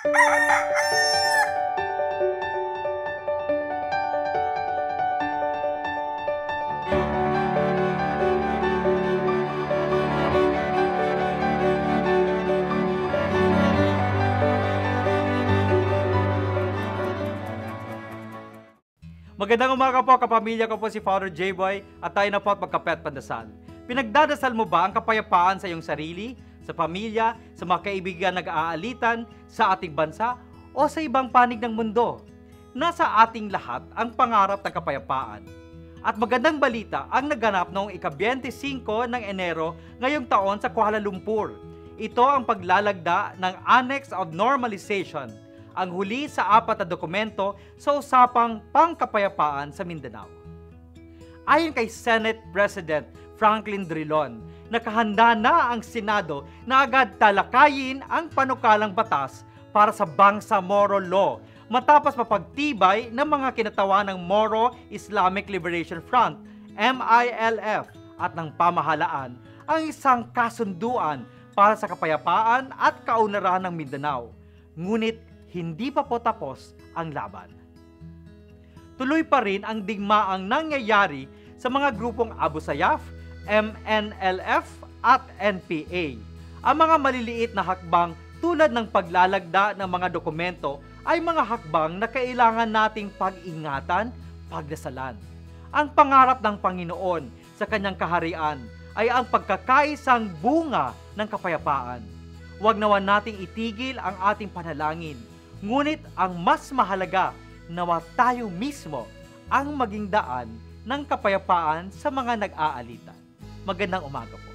Magandang umaga po kapamilya ko po si Father J-Boy at tayo na po at magkape at pandasal. Pinagdadasal mo ba ang kapayapaan sa iyong sarili, sa pamilya, sa mga kaibigan nag-aalitan, sa ating bansa, o sa ibang panig ng mundo? Nasa ating lahat ang pangarap ng kapayapaan. At magandang balita ang naganap noong ika-25 ng Enero ngayong taon sa Kuala Lumpur. Ito ang paglalagda ng Annex of Normalization, ang huli sa 4 na dokumento sa usapang pangkapayapaan sa Mindanao. Ayon kay Senate President Franklin Drilon, nakahanda na ang Senado na agad talakayin ang panukalang batas para sa Bangsamoro Law matapos mapagtibay ng mga kinatawan ng Moro Islamic Liberation Front, MILF, at ng pamahalaan ang isang kasunduan para sa kapayapaan at kaunlaran ng Mindanao. Ngunit hindi pa po tapos ang laban. Tuloy pa rin ang digmaang nangyayari sa mga grupong Abu Sayyaf, MNLF at NPA. Ang mga maliliit na hakbang tulad ng paglalagda ng mga dokumento ay mga hakbang na kailangan nating pag-ingatan, pagdasalan. Ang pangarap ng Panginoon sa kanyang kaharian ay ang pagkakaisang bunga ng kapayapaan. Huwag naman nating itigil ang ating panalangin. Ngunit ang mas mahalaga, nawa tayo mismo ang maging daan ng kapayapaan sa mga nag-aalitan. Magandang umaga po.